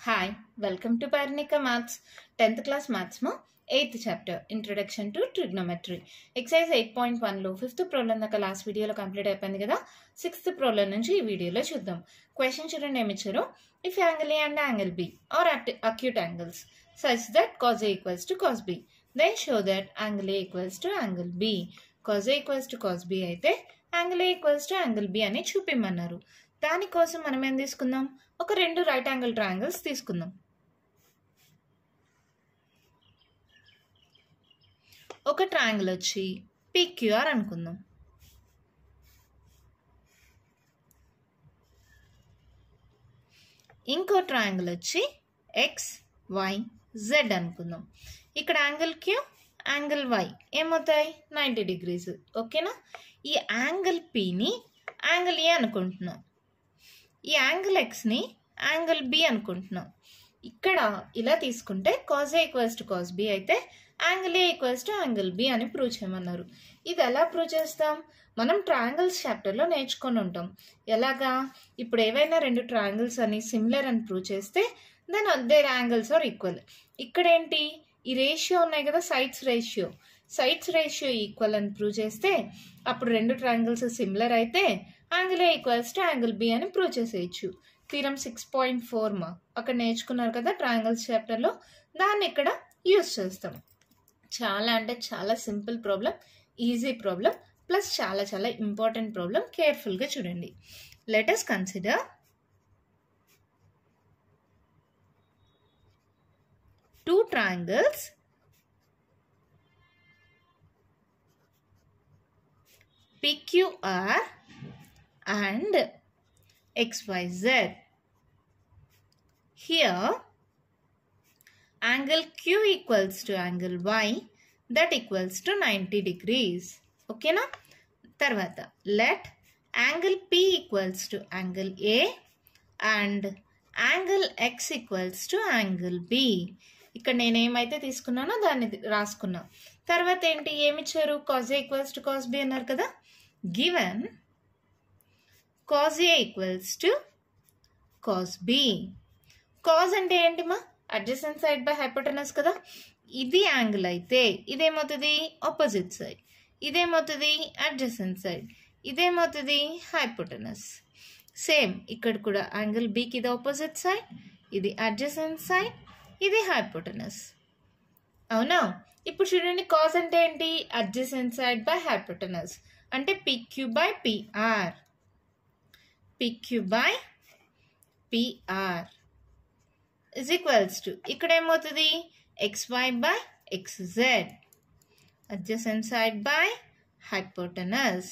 Hi, welcome to Parnika Maths 10th class Maths mo 8th chapter Introduction to Trigonometry. Exercise 8.1 లో 5th problem దాకా last వీడియోలో complete అయిపోయింది కదా. 6th problem నుంచి ఈ వీడియోలో చూద్దాం. క్వశ్చన్ చూడండి ఏమి ఇచ్చారు. If angle A and angle B are acute angles such that cos A equals to cos B, then show that angle A equals to angle B. Cos A equals to cos B అయితే angle A equals to angle B అని చూపిమన్నారు. దానికోసం మనం ఏం తీసుకుందాం, ఒక రెండు right angle triangles తీసుకుందాం. ఒక ట్రయాంగిల్ వచ్చి PQR అనుకుందాం. ఇంకో ట్రయాంగిల్ వచ్చి XYZ అనుకుందాం. ఇక్కడ యాంగిల్ Q, యాంగిల్ Y ఏమవుతాయి 90 డిగ్రీస్. ఓకేనా. ఈ యాంగిల్ Pని యాంగిల్ A అనుకుంటున్నాం. ఈ యాంగిల్ Xని యాంగిల్ B అనుకుంటున్నాం. ఇక్కడ ఇలా తీసుకుంటే cos A equals to cos B అయితే angle A equals to angle B అని ప్రూవ్ చేయమన్నారు. ఇది ఎలా ప్రూవ్ చేస్తాం, మనం ట్రయాంగిల్స్ చాప్టర్లో నేర్చుకొని ఉంటాం. ఎలాగా, ఇప్పుడు ఏవైనా రెండు ట్రయాంగిల్స్ అని సిమిలర్ అని ప్రూవ్ చేస్తే then their angles are equal. ఇక్కడ ఏంటి, ఈ రేషియో ఉన్నాయి కదా, సైడ్స్ రేషియో ఈక్వల్ అని ప్రూవ్ చేస్తే అప్పుడు రెండు ట్రయాంగిల్స్ సిమిలర్ అయితే angle A equals to angle B అని ప్రూవ్ చేసేయచ్చు. థీరం 6.4 మా అక్కడ నేర్చుకున్నారు కదా ట్రయాంగిల్స్ చాప్టర్లో, దాన్ని ఇక్కడ యూజ్ చేస్తాం. చాలా అంటే చాలా simple problem, easy problem, plus చాలా చాలా ఇంపార్టెంట్ ప్రాబ్లం. కేర్ఫుల్గా చూడండి. Let us consider two triangles PQR and XYZ. Here angle Q equals to angle Y, that equals to 90 degrees. Okay na. Tarvata let angle P equals to angle A and angle X equals to angle B. ఇక్కడ నేను ఏమైతే తీసుకున్నానో దాన్ని రాసుకున్నా. తర్వాత ఏంటి, ఏమిచ్చారు, cos A equals to cos B అన్నారు కదా. Given cos A equals to cos B. cos అంటే ఏంటి మా, అడ్జసెంట్ సైడ్ బై హైపోటెనస్ కదా. ఇది యాంగిల్ అయితే ఇదేమవుతుంది ఆపోజిట్ సైడ్, ఇదేమవుతుంది అడ్జసెంట్ సైడ్, ఇదేమవుతుంది హైపోటెనస్. సేమ్ ఇక్కడ కూడా యాంగిల్ Bకి ఇది ఆపోజిట్ సైడ్, ఇది అడ్జసెంట్ సైడ్, ఇది హైపోటెనస్. అవునా. ఇప్పుడు చూడండి, cos అంటే ఏంటి, అడ్జసెంట్ సైడ్ బై హైపోటెనస్, అంటే PQ by PR. PQ by PR is equals to, ఇక్కడ ఏమవుతుంది XY by XZ, adjacent side by hypotenuse,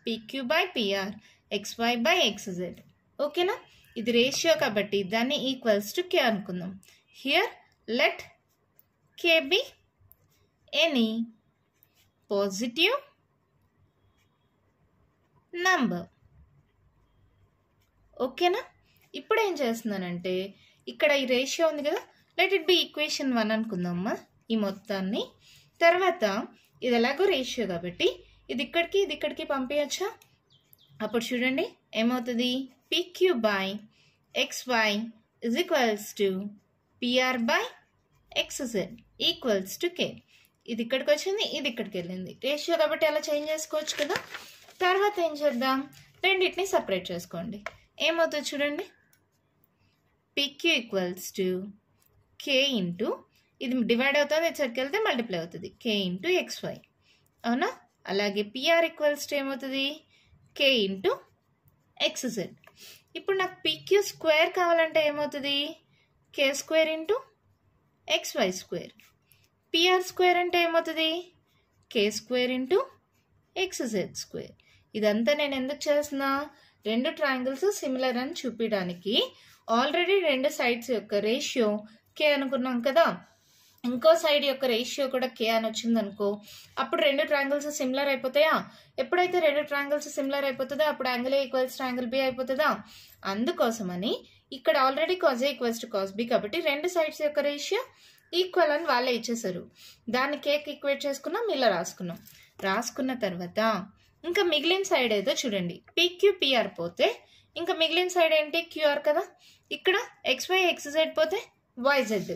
PQ by PR, XY by XZ. ఓకేనా. ఇది రేషియో కాబట్టి దాన్ని ఈక్వల్స్ టు K అనుకుందాం. Here let K B any positive number. ఓకేనా. ఇప్పుడు ఏం చేస్తున్నానంటే ఇక్కడ ఈ రేషియో ఉంది కదా, లెట్ ఇట్ బి ఈక్వేషన్ 1 అనుకుందామా ఈ మొత్తాన్ని. తర్వాత ఇది ఎలాగో రేషియో కాబట్టి ఇది ఇక్కడికి పంపించచ్చా. అప్పుడు చూడండి ఏమవుతుంది, PQ by XY is equals to PR by XZ equals to K. ఇది ఇక్కడికి వచ్చింది, ఇది ఇక్కడికి వెళ్ళింది. రేషియో కాబట్టి అలా చేంజ్ చేసుకోవచ్చు కదా. తర్వాత ఏం చేద్దాం, రెండింటిని సపరేట్ చేసుకోండి. ఏమవుతుంది చూడండి, PQ equals to K into, ఇది డివైడ్ అవుతుంది, ఇది సరికి వెళ్తే మల్టిప్లై అవుతుంది, K ఇంటూ XY. అవునా. అలాగే PR ఈక్వల్స్ టు ఏమవుతుంది K ఇంటూ XZ. ఇప్పుడు నాకు PQ స్క్వేర్ కావాలంటే ఏమవుతుంది, K square into XY square. PR square అంటే ఏమవుతుంది K square into XZ square. ఇదంతా నేను ఎందుకు చేస్తున్నా, రెండు ట్రయాంగిల్స్ సిమిలర్ అని చూపించడానికి. ఆల్రెడీ రెండు సైడ్స్ యొక్క రేషియో K అనుకున్నాం కదా, ఇంకో సైడ్ యొక్క రేషియో కూడా K అని వచ్చింది అనుకో, అప్పుడు రెండు ట్రయాంగిల్స్ సిమిలర్ అయిపోతాయా. ఎప్పుడైతే రెండు ట్రయాంగిల్స్ సిమిలర్ అయిపోతుందో అప్పుడు angle A equals to angle B అయిపోతుందా. అందుకోసమని ఇక్కడ already cos A equals to cos B కాబట్టి రెండు సైడ్స్ యొక్క రేషియో ఈక్వల్ అని వాళ్ళే ఇచ్చేసారు. దాన్ని Kకి ఈక్వేట్ చేసుకున్నాం, ఇలా రాసుకున్న తర్వాత ఇంకా మిగిలిన సైడ్ ఏదో చూడండి, PQ PR పోతే ఇంకా మిగిలిన సైడ్ ఏంటి క్యూఆర్ కదా. ఇక్కడ XY XZ పోతే YZ.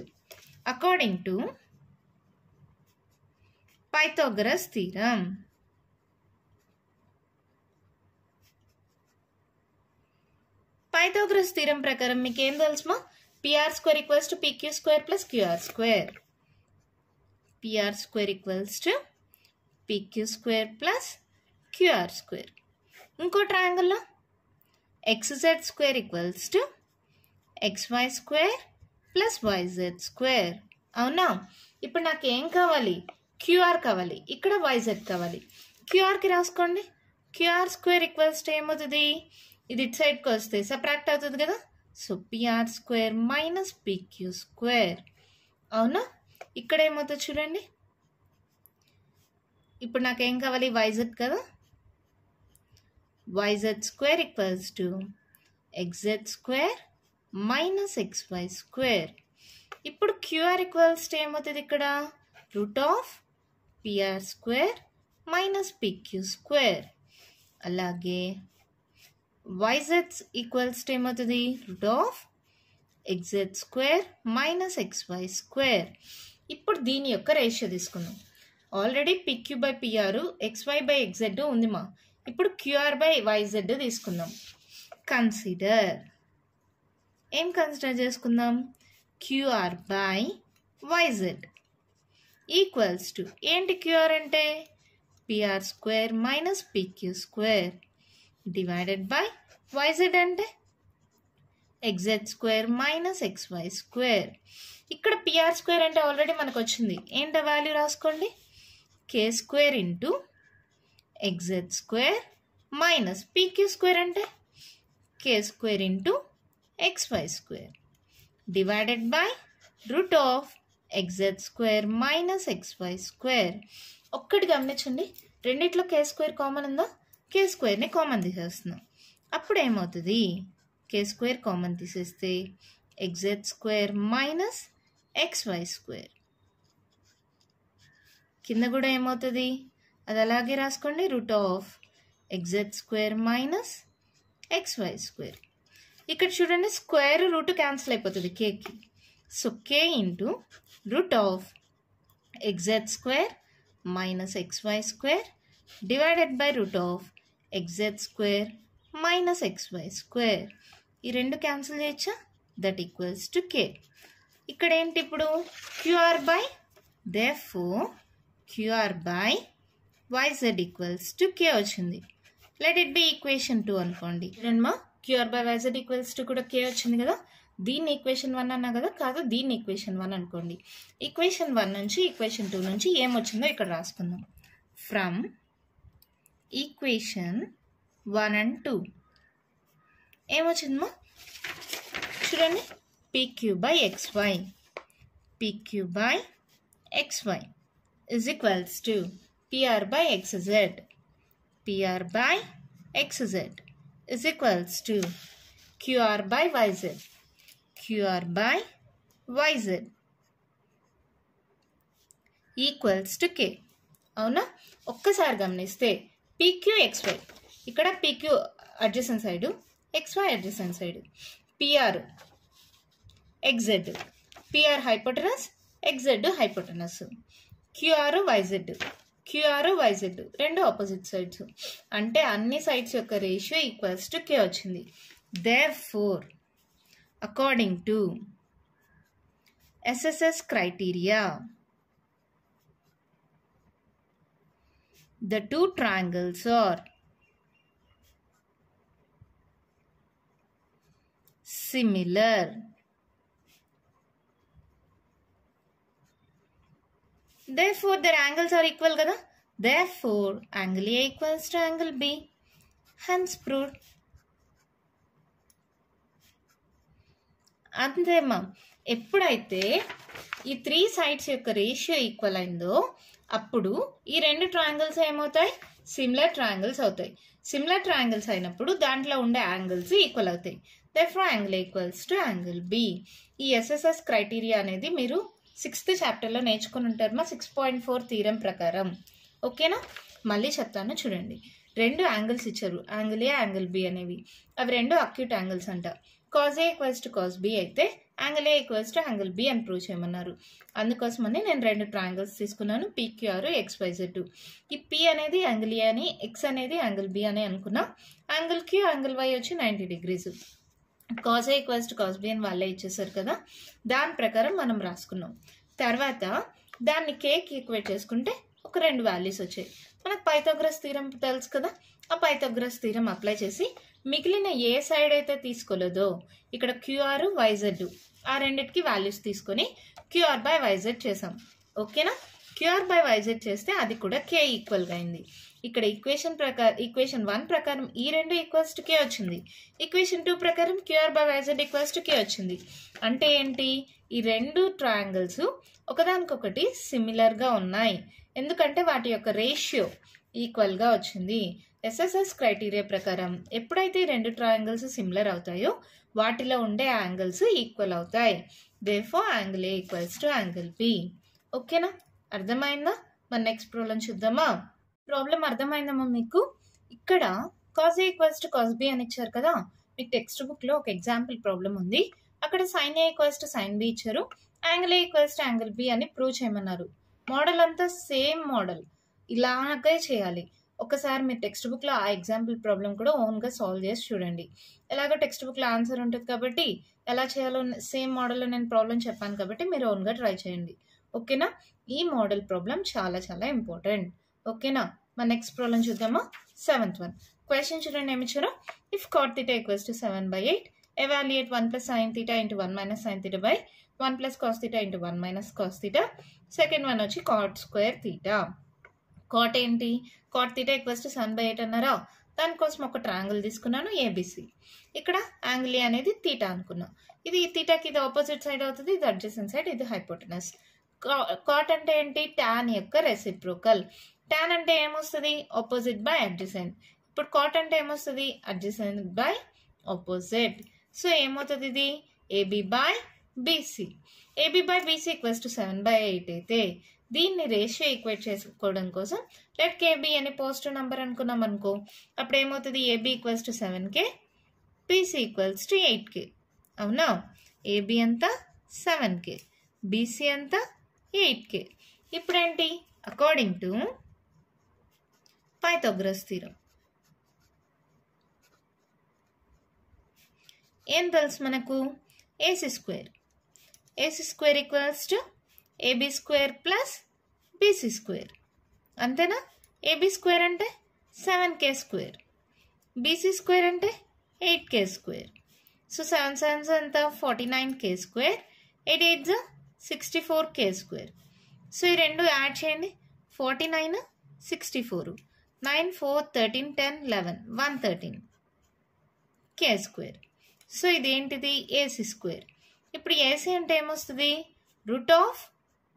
According to Pythagoras theorem. Pythagoras theorem ప్రకారం మీకు ఏం తెలుసుమా? PR square equals to PQ square plus QR square. PR square equals to PQ square plus QR square. ఇంకో ట్రయాంగిల్లో XZ square equals to XY square plus YZ square. అవునా? ఇప్పుడు నాకు ఏం కావాలి? QR కావాలి, ఇక్కడ YZ కావాలి. QRకి రాసుకోండి. QR square equals to ఏమవుతుంది? ఇది ఇటు సైడ్కి వస్తే సబ్ట్రాక్ట్ అవుతుంది కదా. So PR square minus PQ square. అవునా? ఇక్కడ ఏమవుతుంది చూడండి. ఇప్పుడు నాకేం కావాలి? YZ కదా. YZ square equals to XZ square minus XY square. ఇప్పుడు QR equals to ఏమవుతుంది ఇక్కడ? Root of PR square minus PQ square. అలాగే YZ equals to ఏమవుతుంది? Route of XZ square minus XY square. ఇప్పుడు దీని యొక్క రేషియో తీసుకుందాం. Already PQ by PR XY by XZ ఉంది మా. ఇప్పుడు QR బై YZ తీసుకుందాం. కన్సిడర్. ఏం కన్సిడర్ చేసుకుందాం? QR by YZ equals to ఏంటి? QR అంటే PR square minus PQ square divided by YZ అంటే XZ square minus XY square. ఇక్కడ PR స్క్వేర్ అంటే ఆల్రెడీ మనకు వచ్చింది. ఏంటో వాల్యూ రాసుకోండి. K square into XZ square minus PQ square అంటే K square into XY square divided by root of XZ square minus XY square. ఒక్కటి గమనించండి, రెండిట్లో K స్క్వేర్ కామన్ ఉందా? K స్క్వేర్ని కామన్ తీసేస్తున్నాం. అప్పుడు ఏమవుతుంది? K స్క్వేర్ కామన్ తీసేస్తే XZ square minus XY square. కింద కూడా ఏమవుతుంది? అది అలాగే రాసుకోండి. Root of XZ square minus XY square. ఇక్కడ చూడండి, స్క్వేర్ రూట్ క్యాన్సిల్ అయిపోతుంది కేకి. So K into root of XZ square minus XY square divided by root of XZ square minus XY square. ఈ రెండు క్యాన్సిల్ చేయొచ్చా? That equals to K. ఇక్కడ ఏంటి ఇప్పుడు? QR by, therefore QR by YZ equals to K వచ్చింది. Let it be equation 2 అనుకోండి. రెండమ్మా QR by YZ equals to కూడా K వచ్చింది కదా. దీన్ని ఈక్వేషన్ 1 అన్నా కదా. కాదు, దీన్ని ఈక్వేషన్ 1 అనుకోండి. ఈక్వేషన్ 1 నుంచి ఈక్వేషన్ 2 నుంచి ఏమొచ్చిందో ఇక్కడ రాసుకుందాం. ఫ్రమ్ ఈక్వేషన్ 1 and 2 ఏమొచ్చిందమ్మా చూడండి. PQ by XY, PQ by XY is equals to PR by XZ, PR by XZ is equals to QR by YZ, QR by YZ equals to K. అవునా? ఒక్కసారి గమనిస్తే PQ XY, ఇక్కడ PQ adjacent side, XY adjacent side, PR XZ, PR hypotenuse, XZ hypotenuse, QR YZ, QR YZ రెండు opposite sides. అంటే అన్ని sides యొక్క ratio equals to K వచ్చింది. Therefore, according to SSS criteria, the two triangles are similar. Therefore, their angles are equal kada. Therefore, angle A equals to angle B. Hence proved. అంతేమా, ఎప్పుడైతే ఈ 3 sides యొక్క ratio equal అయిందో అప్పుడు ఈ రెండు triangles ఏమవుతాయి? Similar triangles అవుతాయి. Similar triangles అయినప్పుడు దాంట్లో ఉండే యాంగిల్స్ ఈక్వల్ అవుతాయి. therefore angle A equals to angle B. ఈ SSS క్రైటీరియా అనేది మీరు 6th చాప్టర్లో నేర్చుకుని ఉంటారు మా 6.4 థీరం ప్రకారం. ఓకేనా? మళ్ళీ చెప్తాను చూడండి. రెండు యాంగిల్స్ ఇచ్చారు, యాంగిల్ ఏ యాంగిల్ బి అనేవి. అవి రెండు అక్యూట్ యాంగిల్స్ అంట. Cos A equals to cos B అయితే angle A equals to angle B అని ప్రూవ్ చేయమన్నారు. అందుకోసమని నేను రెండు ట్రయాంగిల్స్ తీసుకున్నాను, PQR XYZ. ఈ P అనేది యాంగిల్ ఏ అని, X అనేది యాంగిల్ బి అని అనుకున్నా. యాంగిల్ Q యాంగిల్ Y వచ్చి 90 degrees. Cos A equals to cos B అని వాళ్ళే ఇచ్చేసారు కదా, దాని ప్రకారం మనం రాసుకున్నాం. తర్వాత దాన్ని కేకి ఈక్వేట్ చేసుకుంటే ఒక రెండు వాల్యూస్ వచ్చాయి. మనకు పైథాగరస్ థీరం తెలుసు కదా, ఆ పైథాగరస్ థీరం అప్లై చేసి మిగిలిన ఏ సైడ్ అయితే తీసుకోలేదో ఇక్కడ QR YZ ఆ రెండింటికి వాల్యూస్ తీసుకొని QR/YZ చేసాం. ఓకేనా, QR/YZ చేస్తే అది కూడా K ఈక్వల్గా అయింది. ఇక్కడ ఈక్వేషన్ 1 ప్రకారం ఈ రెండు ఈక్వల్స్ టు K వచ్చింది. ఈక్వేషన్ 2 ప్రకారం QR/YZ ఈక్వల్స్ టు K వచ్చింది. అంటే ఏంటి, ఈ రెండు ట్రయాంగిల్స్ ఒకదానికొకటి సిమిలర్గా ఉన్నాయి, ఎందుకంటే వాటి యొక్క రేషియో ఈక్వల్గా వచ్చింది. SSS క్రైటీరియా ప్రకారం ఎప్పుడైతే రెండు ట్రయాంగిల్స్ సిమిలర్ అవుతాయో వాటిలో ఉండే యాంగిల్స్ ఈక్వల్ అవుతాయి. Therefore angle A equals to angle B. ఓకేనా, అర్థమైందా? మన నెక్స్ట్ ప్రాబ్లం చూద్దామా. ప్రాబ్లం అర్థమైందమ్మా మీకు? ఇక్కడ cos A equals to cos B అని ఇచ్చారు కదా, మీకు టెక్స్ట్ బుక్లో ఒక ఎగ్జాంపుల్ ప్రాబ్లం ఉంది. అక్కడ sine A equals to sine B ఇచ్చారు, angle A equals to angle B అని ప్రూవ్ చేయమన్నారు. మోడల్ అంతా సేమ్ మోడల్, ఇలాగే చేయాలి. ఒకసారి మీరు టెక్స్ట్ బుక్లో ఆ ఎగ్జాంపుల్ ప్రాబ్లం కూడా ఓన్గా సాల్వ్ చేసి చూడండి. ఎలాగో టెక్స్ట్ బుక్లో ఆన్సర్ ఉంటుంది కాబట్టి ఎలా చేయాలో సేమ్ మోడల్లో నేను ప్రాబ్లం చెప్పాను కాబట్టి మీరు ఓన్గా ట్రై చేయండి. ఓకేనా, ఈ మోడల్ ప్రాబ్లం చాలా చాలా ఇంపార్టెంట్. ఓకేనా, మన నెక్స్ట్ ప్రాబ్లం చూద్దామా. 7th one క్వశ్చన్ చూడండి ఏమి ఇచ్చారో. If cot θ equals to 7/8 evaluate 1 plus sin θ into 1 minus sin θ by 1 plus cos θ into 1 minus cos θ. Second one వచ్చి cot square θ. కాట్ ఏంటి, cot θ ఈక్వల్స్ టు 7/8 అన్నారా, దానికోసం ఒక ట్రయాంగిల్ తీసుకున్నాను ABC. ఇక్కడ యాంగిల్ ఏ అనేది θ అనుకున్నా. ఇది θకి ఇది ఆపోజిట్ సైడ్ అవుతుంది, ఇది అడ్జసెంట్ సైడ్, ఇది హైపోటెనస్. కాట్ అంటే ఏంటి, టాన్ యొక్క రెసిప్రోకల్. టాన్ అంటే ఏమొస్తుంది, ఆపోజిట్ బై అడ్జసెంట్. ఇప్పుడు కాట్ అంటే ఏమొస్తుంది, అడ్జసెంట్ బై ఆపోజిట్. సో ఏమవుతుంది, ఇది AB/BC. AB/BC ఈక్వల్స్ టు 7/8 అయితే దీన్ని రేషియో ఈక్వేట్ చేసుకోవడం కోసం లెట్ KB అని పాజిటివ్ నెంబర్ అనుకున్నాం అనుకో, అప్పుడు ఏమవుతుంది, AB equals to 7K, BC equals to 8K. అవునా, AB అంతా 7K, BC అంతా 8K. ఇప్పుడేంటి, అకార్డింగ్ టు పైథాగరస్ థీరం ఏం తెలుసు మనకు, AC square equals to AB square plus BC square. అంతేనా, AB స్క్వేర్ అంటే 7K స్క్వేర్, BC స్క్వేర్ అంటే 8K స్క్వేర్. సో 7 7s అంతా 49K square, 8 8s 64K square. So ఈ రెండు యాడ్ చేయండి, 49 64, 9 4 13 10 11 113K స్క్వేర్. సో ఇదేంటిది, AC స్క్వేర్. ఇప్పుడు AC అంటే ఏమొస్తుంది, root of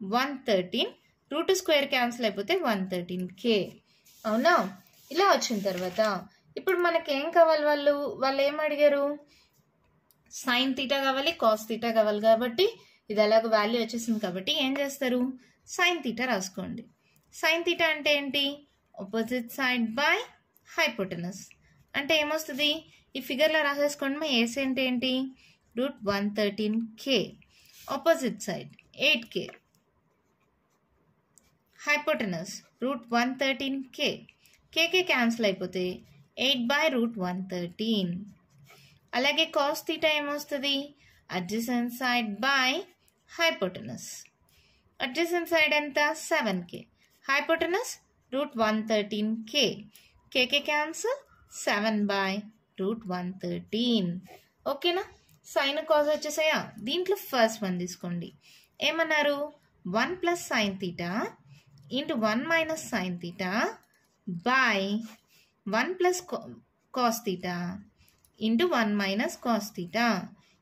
113, route square cancel అయిపోతే 113K. అవునా, ఇలా వచ్చిన తర్వాత ఇప్పుడు మనకి ఏం కావాలి, వాళ్ళు ఏం అడిగారు, సైన్ θ కావాలి, కాస్ θ కావాలి. కాబట్టి ఇది అలాగ వాల్యూ వచ్చేసింది కాబట్టి ఏం చేస్తారు, సైన్ θ రాసుకోండి. సైన్ θ అంటే ఏంటి, ఆపోజిట్ సైడ్ బై హైపోటెనస్. అంటే ఏమొస్తుంది, ఈ ఫిగర్లో రాసేసుకోండి. మా AC అంటే ఏంటి, root 113K, opposite side 8K, hypotenuse root 113K. KK cancel అయిపోతే 8/√113. అలాగే కాస్ θ ఏమొస్తుంది, adjacent side by hypotenuse. Adjacent side ఎంత, 7K, hypotenuse root 113K. KK cancel 7/√113. ఓకేనా, సైన్ కాజ్ వచ్చేసాయా. దీంట్లో ఫస్ట్ వన్ తీసుకోండి. ఏమన్నారు, 1 plus sin θ into 1 minus sin θ by 1 plus cos θ into 1 minus cos θ.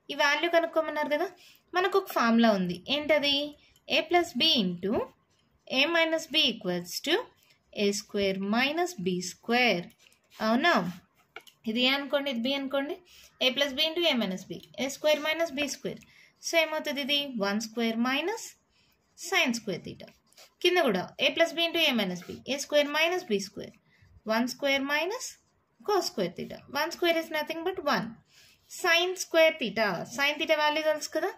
ఈ value కనుక్కోమన్నారు కదా, మనకు ఒక ఫార్ములా ఉంది. ఏంటది, a plus b into a minus b equals to a square minus b square. అవునా, ఇది ఏ అనుకోండి, ఇది బి అనుకోండి. a plus b into a minus b, a square minus b square. So ఏమవుతుంది, ఇది 1 square minus sin square θ. కింద కూడా a plus b into a minus b, a square minus b square. 1 square minus cos square theta. 1 square is nothing but 1. Sin square theta. Sin theta value తెలుసు కదా,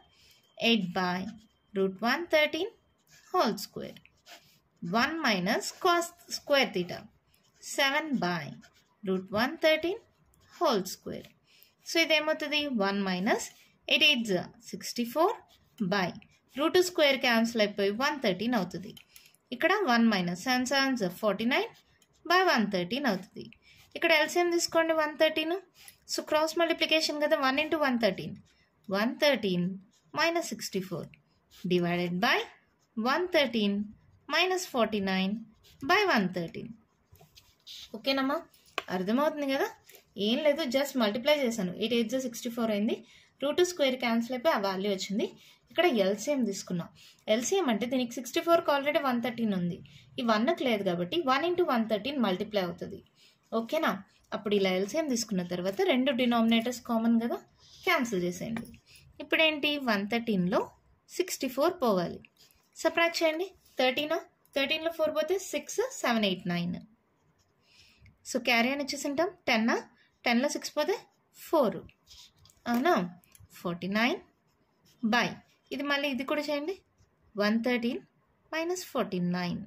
8 by root 113 whole square. 1 minus cos square theta. 7 by root 113 whole square. సో ఇదేమవుతుంది 1 minus 8 8 64 by root square cancel అయిపోయి 113 అవుతుంది. ఇక్కడ 1 minus 7 7 49 by 113 అవుతుంది. ఇక్కడ LCM తీసుకోండి 113. సో క్రాస్ మల్టిప్లికేషన్ కదా, 1 into 113. 113 minus 64 divided by 113 minus 49 by 113. ఓకేనమ్మా, అర్థమవుతుంది కదా. ఏం లేదు, జస్ట్ మల్టిప్లై చేశాను. 8 8 64 అయింది. రూట్ స్క్వేర్ క్యాన్సిల్ అయిపోయి ఆ వాల్యూ వచ్చింది. ఇక్కడ ఎల్సిఎం తీసుకున్నాం. ఎల్సిఎం అంటే దీనికి 64కి ఆల్రెడీ 113 ఉంది, ఈ 1కి లేదు కాబట్టి 1 into 113 మల్టిప్లై అవుతుంది. ఓకేనా, అప్పుడు ఇలా ఎల్సిఎం తీసుకున్న తర్వాత రెండు డినామినేటర్స్ కామన్ కదా, క్యాన్సిల్ చేసేయండి. ఇప్పుడు ఏంటి, 113లో 64 పోవాలి. సబ్ట్రాక్ట్ చేయండి. 13లో 4 పోతే 6 7 8 9. సో క్యారీ అని ఇచ్చేసింటాం. 10లో 6 పోతే 4. అవునా, 49 బై ఇది మళ్ళీ ఇది కూడా చేయండి. 113 minus 49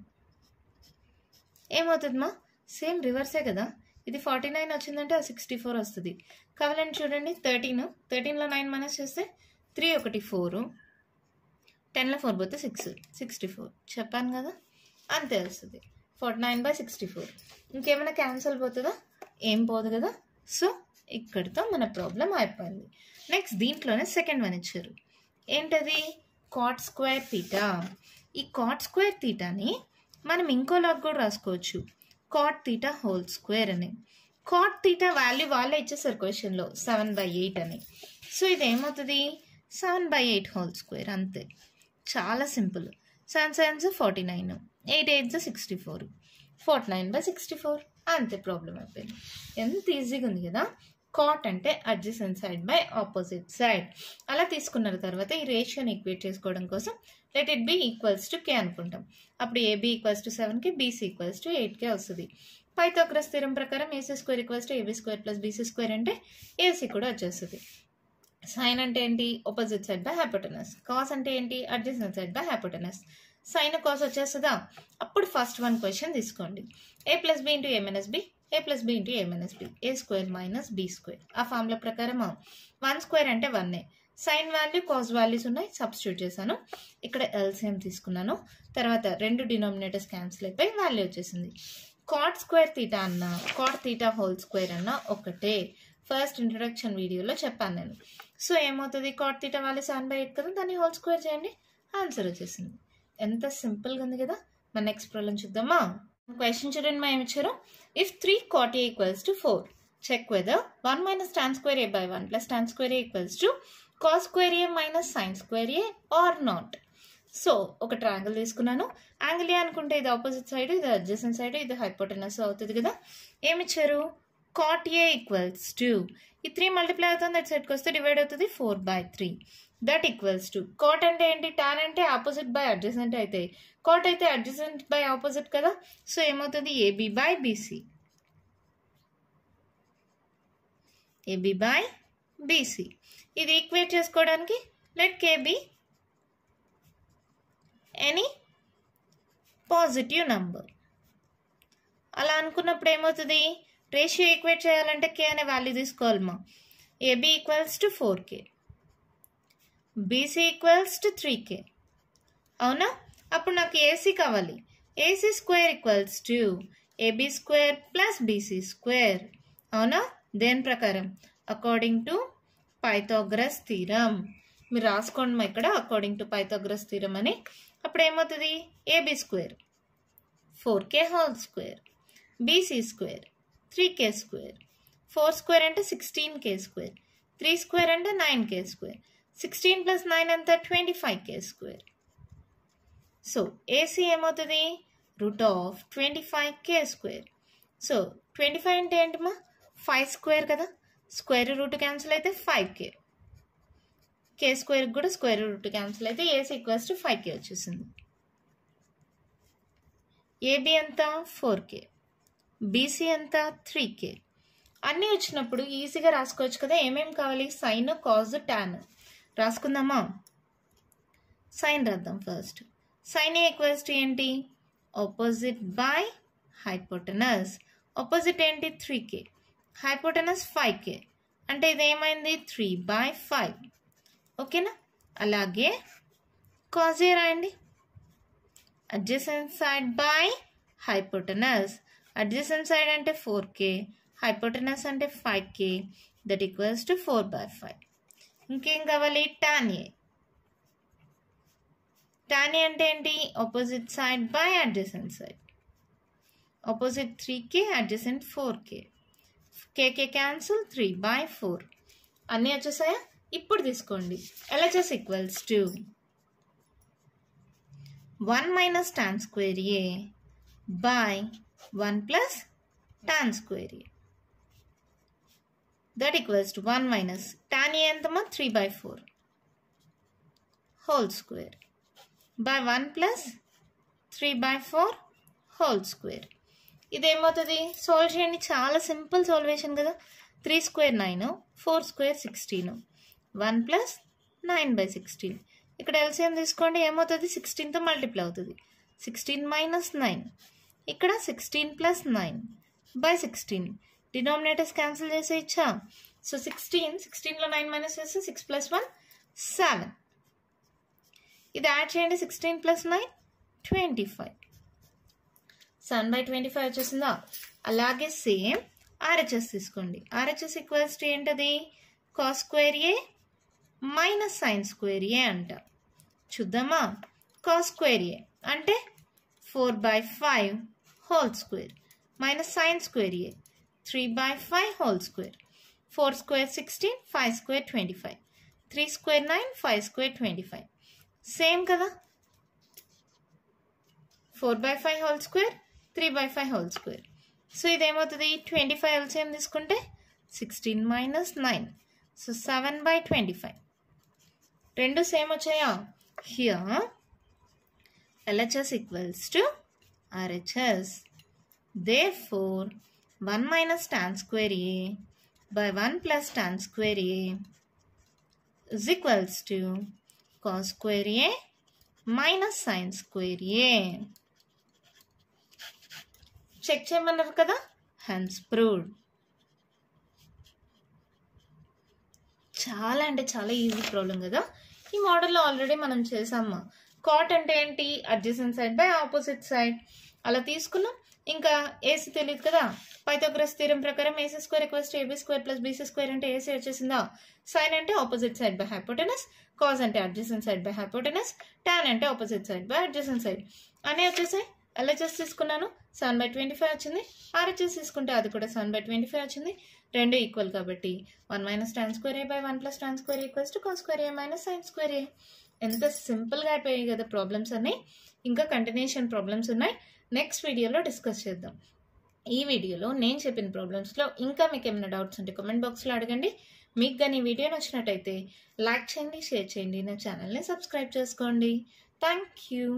ఏమవుతుందమ్మా, సేమ్ రివర్సే కదా. ఇది 49 వచ్చిందంటే ఆ 64 వస్తుంది. కావాలంటే చూడండి, 13లో 9 మైనస్ చేస్తే 3 1 4, 10లో 4 పోతే 6 64. చెప్పాను కదా, అంతే వస్తుంది. 49 by 64. ఇంకేమైనా క్యాన్సిల్ పోతుందా, ఏం పోదు కదా. సో ఇక్కడితో మన ప్రాబ్లం అయిపోయింది. నెక్స్ట్ దీంట్లోనే సెకండ్ వన్ ఇచ్చారు. ఏంటది, కాట్ స్క్వేర్ తీటా. ఈ కాట్ స్క్వేర్ తీటాని మనం ఇంకోలాగా కూడా రాసుకోవచ్చు, కాట్ తీటా హోల్ స్క్వేర్ అని. కాట్ తీటా వాల్యూ వాళ్ళే ఇచ్చేసారు క్వశ్చన్లో, 7/8 అని. సో ఇది ఏమవుతుంది, 7/8 హోల్ స్క్వేర్. అంతే, చాలా సింపుల్. 7 7 49, 8 8 64, 49/64. అంతే, ప్రాబ్లం అయిపోయింది. ఎంత ఈజీగా ఉంది కదా. కాట్ అంటే adjacent side by opposite side. అలా తీసుకున్న తర్వాత ఈ రేషియోని ఈక్వేట్ చేసుకోవడం కోసం let it be equals to K అనుకుంటాం. అప్పుడు ఏబీ ఈక్వల్స్ టు 7కి, బీసీ ఈక్వల్స్ టు 8కే వస్తుంది. పైథాగరస్ థీరం ప్రకారం AC square equals to AB square plus BC square అంటే ఏసీ కూడా వచ్చేస్తుంది. సైన్ అంటే ఏంటి, opposite side by hypotenuse. Cos అంటే ఏంటి, adjacent side by hypotenuse. Sine cos వచ్చేస్తుందా. అప్పుడు ఫస్ట్ వన్ క్వశ్చన్ తీసుకోండి. ఏ ప్లస్ బి ఇంటూ ఏ మైనస్ బి, ఏ ప్లస్ బి ఇంటూ ఏ మైనస్ బి, ఏ స్క్వేర్ మైనస్ బి స్క్వేర్. ఆ ఫార్ములా ప్రకారం 1 స్క్వేర్ అంటే 1. సైన్ వాల్యూ కాస్ వాల్యూస్ ఉన్నాయి, substitute చేశాను. ఇక్కడ ఎల్సిఎం తీసుకున్నాను. తర్వాత రెండు డినామినేటర్స్ క్యాన్సిల్ అయిపోయి వాల్యూ వచ్చేసింది. కాట్ స్క్వేర్ తీటా అన్న, కాట్ తీటా హోల్ స్క్వేర్ అన్న ఒకటే. ఫస్ట్ ఇంట్రొడక్షన్ వీడియోలో చెప్పాను నేను. సో ఏమవుతుంది, కాట్ తీటా వాల్యూ 7/8 కదా, దాన్ని హోల్ స్క్వేర్ చేయండి, ఆన్సర్ వచ్చేసింది. ఎంత సింపుల్గా ఉంది కదా. మన నెక్స్ట్ ప్రాబ్లం చూద్దామా. క్వశ్చన్ చూడండి, మా ఏమిచ్చారు. If 3 cot a equals to 4, check whether 1 minus tan square a by 1 plus tan square a equals to cos square a minus sin square a or not. So ఒక triangle తీసుకున్నాను. Angle A అనుకుంటే ఇది opposite side, ఇది adjacent side, ఇది hypotenuse అవుతుంది కదా. ఏమిచ్చారు, cot a equals to ఈ 3 multiply అవుతుంది, అటు సైడ్కి వస్తే డివైడ్ అవుతుంది 4/3. దట్ ఈక్వల్స్ టు, కాట్ అంటే ఏంటి, టాన్ అంటే ఆపోజిట్ బై అడ్జసెంట్ అయితే, కాట్ అయితే అడ్జసెంట్ బై ఆపోజిట్ కదా. సో ఏమవుతుంది, AB by BC, AB by BC. ఇది ఈక్వేట్ చేసుకోవడానికి let K be any positive number. అలా అనుకున్నప్పుడు ఏమవుతుంది, రేషియో ఈక్వేట్ చేయాలంటే కే అనే వాల్యూ తీసుకోవాలమ్మా. AB equals to 4k, BC equals to 3k. అవునా, అప్పుడు నాకు ఏసీ కావాలి. AC square equals to AB square plus BC square. అవునా, దేని ప్రకారం, అకార్డింగ్ టు పైథాగరస్ థీరం. మీరు రాసుకోండి మా ఇక్కడ, అకార్డింగ్ టు పైథాగరస్ థీరం అని. అప్పుడు ఏమవుతుంది, AB square 4k whole square, BC square 3k square, 4 square అంటే 16k స్క్వేర్, 3 స్క్వేర్ అంటే 9k స్క్వేర్, 16 ప్లస్ 9 అంతా 25k స్క్వేర్. సో ఏసీ ఏమవుతుంది, root of 25k square. So 25 అంటే ఏంటమ్మా, 5 స్క్వేర్ కదా, స్క్వేర్ రూట్ క్యాన్సిల్ అయితే 5k, కే స్క్వేర్ కూడా square root cancel అయితే ఏసీ ఈక్వల్స్ టు 5k వచ్చేసింది. ఏబీ అంతా 4k, బీసీ ఎంత 3k. అన్నీ వచ్చినప్పుడు ఈజీగా రాసుకోవచ్చు కదా. ఏమేమి కావాలి? Sine, cos, tan. రాసుకుందామా? సైన్ రాద్దాం ఫస్ట్. సైన్ ఈక్వల్స్ టు ఏంటి? Opposite by hypotenuse. ఆపోజిట్ ఏంటి? 3k. Hypotenuse 5k. అంటే ఇది ఏమైంది? 3/5. ఓకేనా? అలాగే కాజ్ ఏ రాయండి. Adjacent side by hypotenuse. Adjacent side అంటే 4k, హైపోటెనస్ అంటే 5k, దట్ ఈక్వల్స్ టు 4/5. ఇంకేం కావాలి? టాన్ ఏ. టాన్ ఏ అంటే ఏంటి? Opposite side by adjacent side. Opposite 3k, adjacent 4k. k cancel, 3/4. అన్నీ వచ్చేసాయా? ఇప్పుడు తీసుకోండి. LHS equals to 1 minus tan square A by 1 plus tan square A. That equals to 1 minus tan A ఎంతమా? 3/4 whole square by 1 plus 3/4 whole square. ఇదేమవుతుంది? Solve చేయండి. చాలా simple salvation కదా. 3 square 9, 4 square 16, 1 plus 9/16. ఇక్కడ LCM తీసుకోండి. ఏమవుతుంది? 16తో multiply అవుతుంది. 16 minus 9. ఇక్కడ 16 plus 9/16. డినామినేటర్స్ క్యాన్సిల్ చేసే ఇచ్చా. సో 16లో 9 మైనస్ చేస్తే 6 + 1 7. ఇది యాడ్ చేయండి. 16 + 9 25. 7/25 వచ్చేసిందా? అలాగే సేమ్ ఆర్హెచ్ఎస్ తీసుకోండి. ఆర్హెచ్ఎస్ ఈక్వల్స్ టు ఏంటది? Cos square A minus sine square A అంట. చూద్దామా? కాస్ స్క్వేర్ ఏ అంటే 4/5 whole square minus sine square A 3/5 whole square. 4 square 16, 5 square 25, 3 square 9, 5 square 25. Same కదా. 4/5 whole square, 3/5 whole square. So ఇదేమవుతుంది? 25 LCM తీసుకుంటే 16 minus 9. So 7/25. రెండు సేమ్ వచ్చాయా? Here LHS equals to RHS. Therefore 1 minus tan square A by 1 plus tan square A is equals to cos square A minus sin square A. Check చేయమన్నారు కదా. Hence proved. చాలా అంటే చాలా easy problem కదా. ఈ మోడల్లో ఆల్రెడీ మనం చేసామా. కాట్ అంటే ఏంటి? Adjacent side by opposite side. అలా తీసుకున్నాం. ఇంకా ఏసీ తెలియదు కదా. పైథాగరస్ థీరం ప్రకారం AC² = AB² + BC² అంటే ఏసీ వచ్చేసిందా. సైన్ అంటే opposite side by hypotenuse, cos అంటే adjacent side by hypotenuse, tan అంటే opposite side by adjacent side. అన్నీ వచ్చేసాయి. LHS తీసుకున్నాను, 7/25 వచ్చింది. RHS తీసుకుంటే అది కూడా 7/25 వచ్చింది. రెండు ఈక్వల్ కాబట్టి 1 minus tan square A by 1 plus tan square A equals to cos square A minus sin square A. ఎంత సింపుల్గా అయిపోయాయి కదా ప్రాబ్లమ్స్ అన్నీ. ఇంకా కంటిన్యూషన్ ప్రాబ్లమ్స్ ఉన్నాయి. నెక్స్ట్ వీడియోలో డిస్కస్ చేద్దాం. ఈ వీడియోలో నేను చెప్పిన ప్రాబ్లమ్స్లో ఇంకా మీకు ఏమైనా డౌట్స్ ఉంటే కామెంట్ బాక్స్లో అడగండి. మీకు కానీ ఈ వీడియో నచ్చినట్టయితే లైక్ చేయండి, షేర్ చేయండి, నా ఛానల్ని సబ్స్క్రైబ్ చేసుకోండి. Thank you.